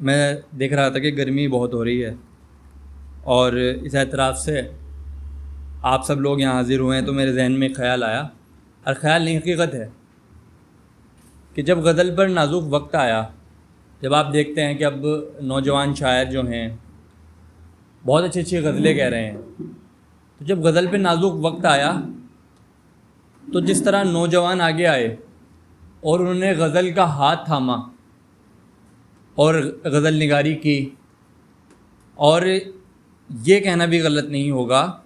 میں دیکھ رہا تھا کہ گرمی بہت ہو رہی ہے اور اس اعتراف سے آپ سب لوگ یہاں حاضر ہوئے ہیں تو میرے ذہن میں خیال آیا، اور خیال نہیں حقیقت ہے کہ جب غزل پر نازک وقت آیا، جب آپ دیکھتے ہیں کہ اب نوجوان شاعر جو ہیں بہت اچھی اچھی غزلیں کہہ رہے ہیں، تو جب غزل پہ نازک وقت آیا تو جس طرح نوجوان آگے آئے اور انہوں نے غزل کا ہاتھ تھاما اور غزل نگاری کی، اور یہ کہنا بھی غلط نہیں ہوگا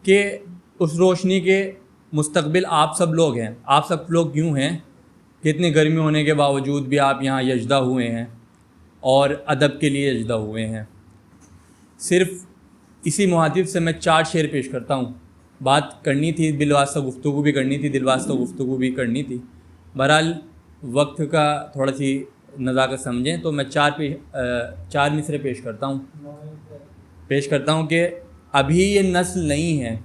کہ اس روشنی کے مستقبل آپ سب لوگ ہیں۔ آپ سب لوگ یوں ہیں کہ اتنی گرمی ہونے کے باوجود بھی آپ یہاں یجدہ ہوئے ہیں اور ادب کے لیے یجدہ ہوئے ہیں۔ صرف اسی مخاطب سے میں 4 شعر پیش کرتا ہوں۔ بات کرنی تھی، بالواسطہ گفتگو بھی کرنی تھی، دلواسطہ گفتگو بھی کرنی تھی، بہرحال وقت کا تھوڑا سی نزاکت سمجھیں تو میں 4 مصرے پیش کرتا ہوں کہ ابھی یہ نسل نہیں ہے،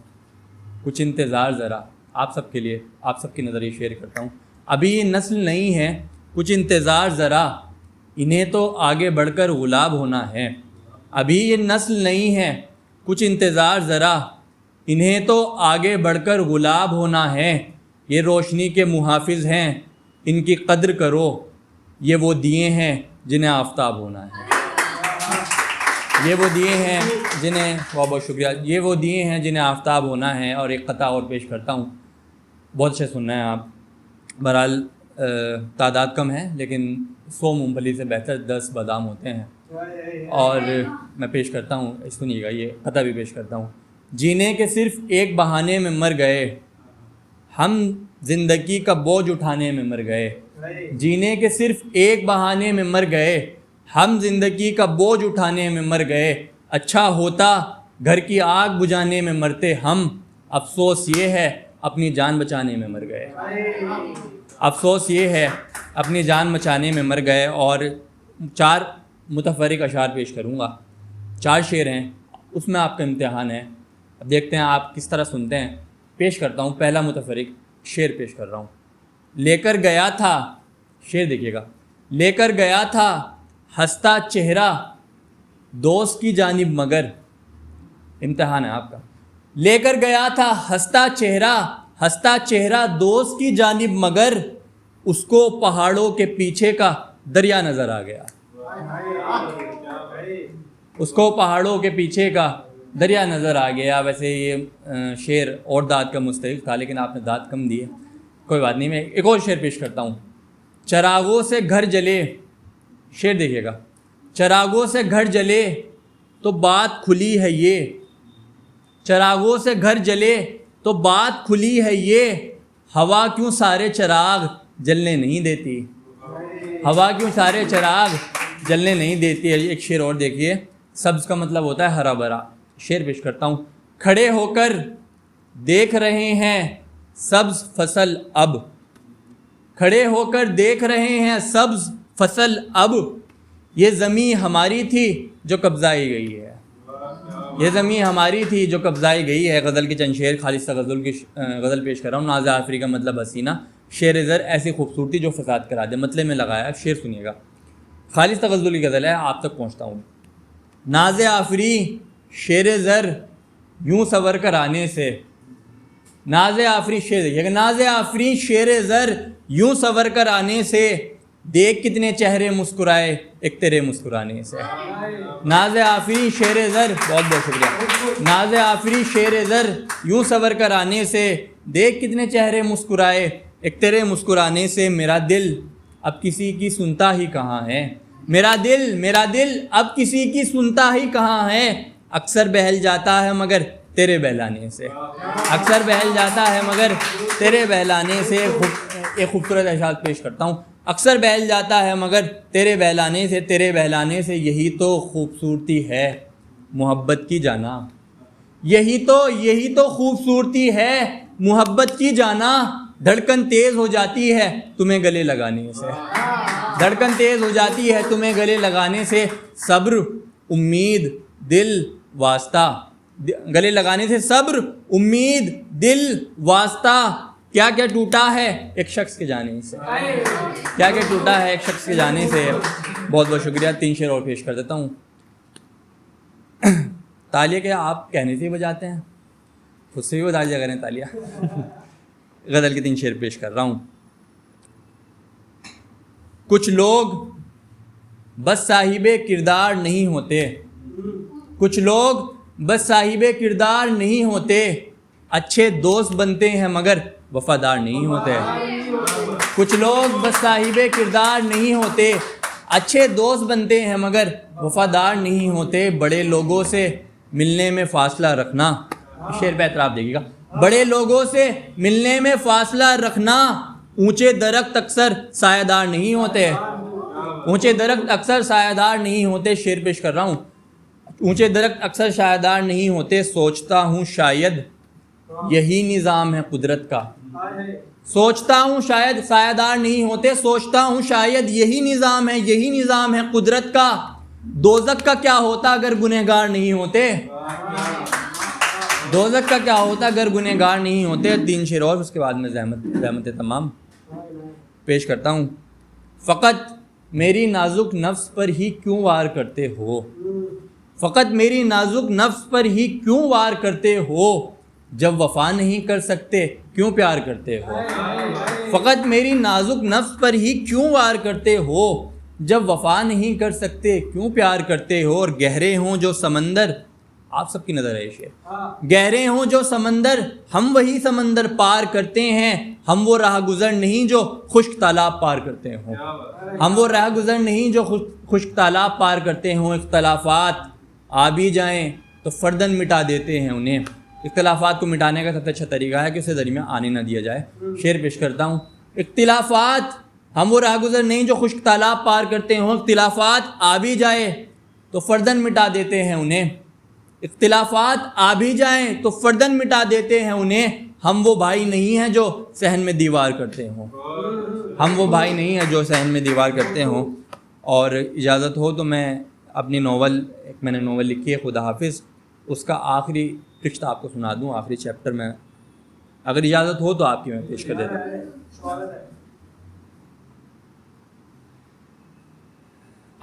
کچھ انتظار ذرا۔ آپ سب کے لیے، آپ سب کی نظر یہ شعر کرتا ہوں۔ ابھی یہ نسل نہیں ہے، کچھ انتظار ذرا، انہیں تو آگے بڑھ کر غلاب ہونا ہے۔ ابھی یہ نسل نہیں ہے، کچھ انتظار ذرا، انہیں تو آگے بڑھ کر غلاب ہونا ہے۔ یہ روشنی کے محافظ ہیں، ان کی قدر کرو، یہ وہ دیے ہیں جنہیں آفتاب ہونا ہے۔ یہ وہ دیے ہیں جنہیں، بہت بہت شکریہ، یہ وہ دیے ہیں جنہیں آفتاب ہونا ہے۔ اور ایک قطعہ اور پیش کرتا ہوں، بہت اچھے سننا ہے آپ۔ بہرحال تعداد کم ہے لیکن 100 مونگ پھلی سے بہتر 10 بادام ہوتے ہیں۔ اور میں پیش کرتا ہوں، سنیے گا، یہ قطعہ بھی پیش کرتا ہوں۔ جینے کے صرف ایک بہانے میں مر گئے، ہم زندگی کا بوجھ اٹھانے میں مر گئے۔ جینے کے صرف ایک بہانے میں مر گئے، ہم زندگی کا بوجھ اٹھانے میں مر گئے۔ اچھا ہوتا گھر کی آگ بجھانے میں مرتے ہم، افسوس یہ ہے اپنی جان بچانے میں مر گئے۔ افسوس یہ ہے اپنی جان بچانے میں مر گئے۔ اور 4 متفرق اشعار پیش کروں گا، 4 شعر ہیں، اس میں آپ کا امتحان ہے۔ اب دیکھتے ہیں آپ کس طرح سنتے ہیں۔ پیش کرتا ہوں، پہلا متفرق شعر پیش کر رہا ہوں۔ لے کر گیا تھا، شعر دیکھیے گا، لے کر گیا تھا ہنستا چہرہ دوست کی جانب مگر، امتحان ہے آپ کا۔ لے کر گیا تھا ہنستا چہرہ دوست کی جانب مگر، اس کو پہاڑوں کے پیچھے کا دریا نظر آ گیا۔ اس کو پہاڑوں کے پیچھے کا دریا نظر آ گیا۔ ویسے یہ شعر اور داد کا مستحق تھا لیکن آپ نے داد کم دی ہے، کوئی بات نہیں۔ میں ایک اور شعر پیش کرتا ہوں۔ چراغوں سے گھر جلے، شعر دیکھیے گا، چراغوں سے گھر جلے تو بات کھلی ہے یہ، چراغوں سے گھر جلے تو بات کھلی ہے یہ، ہوا کیوں سارے چراغ جلنے نہیں دیتی، ہوا کیوں سارے چراغ جلنے نہیں دیتی ہے۔ ایک شعر اور دیکھیے، سبز کا مطلب ہوتا ہے ہرا بھرا۔ شعر پیش کرتا ہوں۔ کھڑے ہو کر دیکھ رہے ہیں سبز فصل اب، کھڑے ہو کر دیکھ رہے ہیں سبز فصل اب، یہ زمین ہماری تھی جو قبضائی گئی ہے، یہ زمین ہماری تھی جو قبضائی گئی ہے۔ غزل کے چند شعر، خالصہ غزل کی غزل پیش کر رہا ہوں۔ ناز آفری کا مطلب حسینہ، شعر زر ایسی خوبصورتی جو فساد کرا دے، مطلب میں لگایا۔ شعر سنیے گا، خالصہ غزل کی غزل ہے، آپ تک پہنچتا ہوں۔ ناز آفری شعر زر یوں سور کر آنے سے، ناز آفری، شعر دیکھیے گا، ناز آفری شعر زر یوں سور کر آنے سے، دیکھ کتنے چہرے مسکرائے ایک تیرے مسکرانے سے۔ ناز آفری شعر زر، بہت بہت شکریہ، ناز آفری شعر زر یوں سور کر آنے سے، دیکھ کتنے چہرے مسکرائے ایک تیرے مسکرانے سے۔ میرا دل اب کسی کی سنتا ہی کہاں ہے، میرا دل اب کسی کی سنتا ہی کہاں ہے، اکثر بہل جاتا ہے مگر تیرے بہلانے سے، اکثر بہل جاتا ہے مگر تیرے بہلانے سے۔ ایک خوبصورت اشعار پیش کرتا ہوں۔ اکثر بہل جاتا ہے مگر تیرے بہلانے سے، تیرے بہلانے سے، یہی تو خوبصورتی ہے محبت کی جانا، یہی تو خوبصورتی ہے محبت کی جانا، دھڑکن تیز ہو جاتی ہے تمہیں گلے لگانے سے، دھڑکن تیز ہو جاتی ہے تمہیں گلے لگانے سے، صبر امید دل واسطہ، گلے لگانے سے، صبر امید دل واسطہ، کیا کیا ٹوٹا ہے ایک شخص کے جانے سے، کیا کیا ٹوٹا ہے ایک شخص کے جانے سے۔ بہت بہت شکریہ. 3 شعر اور پیش کر دیتا ہوں. تالیہ کیا آپ کہنے سے ہی بجاتے ہیں؟ خود سے بھی بتا دیا کریں تالیہ. غزل کے 3 شعر پیش کر رہا ہوں. کچھ لوگ بس صاحب کردار نہیں ہوتے، کچھ لوگ بس صاحب کردار نہیں ہوتے، اچھے دوست بنتے ہیں مگر وفادار نہیں ہوتے. کچھ لوگ بس صاحب کردار نہیں ہوتے، اچھے دوست بنتے ہیں مگر وفادار نہیں ہوتے. بڑے لوگوں سے ملنے میں فاصلہ رکھنا، شعر پہ اعتراف دیکھیے گا. بڑے لوگوں سے ملنے میں فاصلہ رکھنا، اونچے درخت اکثر سایہ دار نہیں ہوتے. اونچے درخت اکثر سایہ دار نہیں ہوتے. شعر پیش کر رہا ہوں. اونچے درخت اکثر سایہ دار نہیں ہوتے. سوچتا ہوں شاید یہی نظام ہے قدرت کا. سوچتا ہوں شاید سایہ دار نہیں ہوتے. سوچتا ہوں شاید یہی نظام ہے، یہی نظام ہے قدرت کا. دوزخ کا کیا ہوتا اگر گنہگار نہیں ہوتے؟ دوزخ کا کیا ہوتا اگر گنہگار نہیں ہوتے؟ 3 شعر اور اس کے بعد میں زحمت تمام پیش کرتا ہوں. فقط میری نازک نفس پر ہی کیوں وار کرتے ہو؟ فقط میری نازک نفس پر ہی کیوں وار کرتے ہو؟ جب وفا نہیں کر سکتے کیوں پیار کرتے ہو؟ فقط میری نازک نفس پر ہی کیوں وار کرتے ہو؟ جب وفا نہیں کر سکتے کیوں پیار کرتے ہو؟ اور گہرے ہوں جو سمندر، آپ سب کی نظر ہے یہ شعر. گہرے ہوں جو سمندر ہم وہی سمندر پار کرتے ہیں. ہم وہ راہ گزر نہیں جو خشک تالاب پار کرتے ہوں. ہم وہ راہ گزر نہیں جو خشک تالاب پار کرتے ہوں. اختلافات آ بھی جائیں تو فردن مٹا دیتے ہیں انہیں. اختلافات کو مٹانے کا سب سے اچھا طریقہ ہے کہ اسے درمیان آنے نہ دیا جائے. شعر پیش کرتا ہوں. اختلافات ہم وہ راہ گزر نہیں جو خشک تالاب پار کرتے ہوں. اختلافات آ بھی جائے تو فردن مٹا دیتے ہیں انہیں. اختلافات آ بھی جائیں تو فردن مٹا دیتے ہیں انہیں. ہم وہ بھائی نہیں ہیں جو صحن میں دیوار کرتے ہوں. ہم وہ بھائی نہیں ہیں جو صحن میں دیوار کرتے ہوں. اور اجازت ہو تو میں اپنی میں نے ناول لکھی ہے خدا حافظ، اس کا آخری قسط آپ کو سنا دوں. آخری چیپٹر میں اگر اجازت ہو تو آپ کی میں پیش کر دیتا ہوں.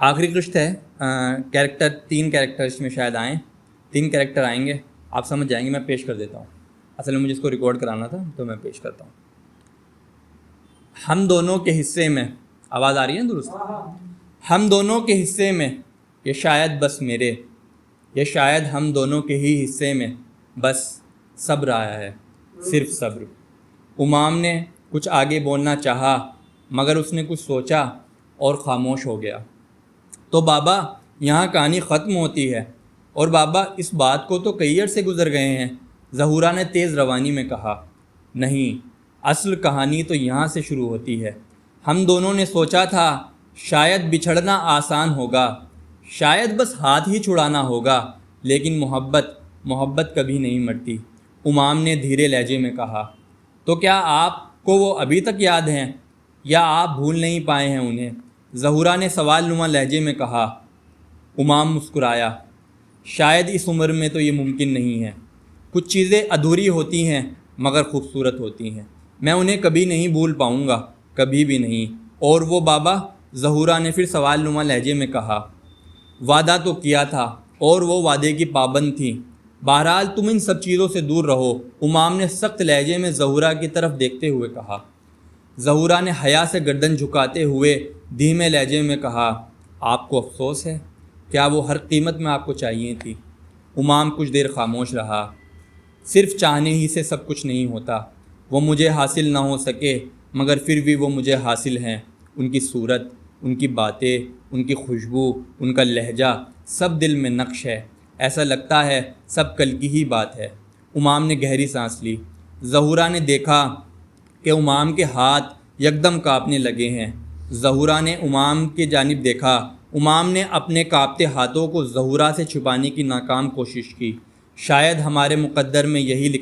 آخری قسط ہے. 3 کیریکٹر اس میں شاید آئیں. 3 کیریکٹر آئیں گے، آپ سمجھ جائیں گے. میں پیش کر دیتا ہوں. اصل میں مجھے اس کو ریکارڈ کرانا تھا تو میں پیش کرتا ہوں. ہم دونوں کے حصے میں، آواز آ رہی ہے نا درست؟ ہم دونوں کے حصے میں یہ شاید بس میرے، یہ شاید ہم دونوں کے ہی حصے میں بس صبر آیا ہے، صرف صبر. امام نے کچھ آگے بولنا چاہا مگر اس نے کچھ سوچا اور خاموش ہو گیا. تو بابا یہاں کہانی ختم ہوتی ہے. اور بابا اس بات کو تو کئی عرصے گزر گئے ہیں. ظہورا نے تیز روانی میں کہا. نہیں، اصل کہانی تو یہاں سے شروع ہوتی ہے. ہم دونوں نے سوچا تھا شاید بچھڑنا آسان ہوگا، شاید بس ہاتھ ہی چھڑانا ہوگا، لیکن محبت کبھی نہیں مرتی. امام نے دھیرے لہجے میں کہا. تو کیا آپ کو وہ ابھی تک یاد ہیں یا آپ بھول نہیں پائے ہیں انہیں؟ ظہورا نے سوال نما لہجے میں کہا. امام مسکرایا. شاید اس عمر میں تو یہ ممکن نہیں ہے. کچھ چیزیں ادھوری ہوتی ہیں مگر خوبصورت ہوتی ہیں. میں انہیں کبھی نہیں بھول پاؤں گا، کبھی بھی نہیں. اور وہ بابا؟ ظہورا نے پھر سوال نما لہجے میں کہا. وعدہ تو کیا تھا اور وہ وعدے کی پابند تھیں. بہرحال تم ان سب چیزوں سے دور رہو. امام نے سخت لہجے میں ظہورا کی طرف دیکھتے ہوئے کہا. ظہورا نے حیا سے گردن جھکاتے ہوئے دھیمے لہجے میں کہا. آپ کو افسوس ہے؟ کیا وہ ہر قیمت میں آپ کو چاہیے تھی؟ امام کچھ دیر خاموش رہا. صرف چاہنے ہی سے سب کچھ نہیں ہوتا. وہ مجھے حاصل نہ ہو سکے مگر پھر بھی وہ مجھے حاصل ہیں. ان کی صورت، ان کی باتیں، ان کی خوشبو، ان کا لہجہ، سب دل میں نقش ہے. ایسا لگتا ہے سب کل کی ہی بات ہے. امام نے گہری سانس لی. ظہورا نے دیکھا کہ امام کے ہاتھ یکدم کانپنے لگے ہیں. ظہورا نے امام کی جانب دیکھا. امام نے اپنے کانپتے ہاتھوں کو ظہورا سے چھپانے کی ناکام کوشش کی. شاید ہمارے مقدر میں یہی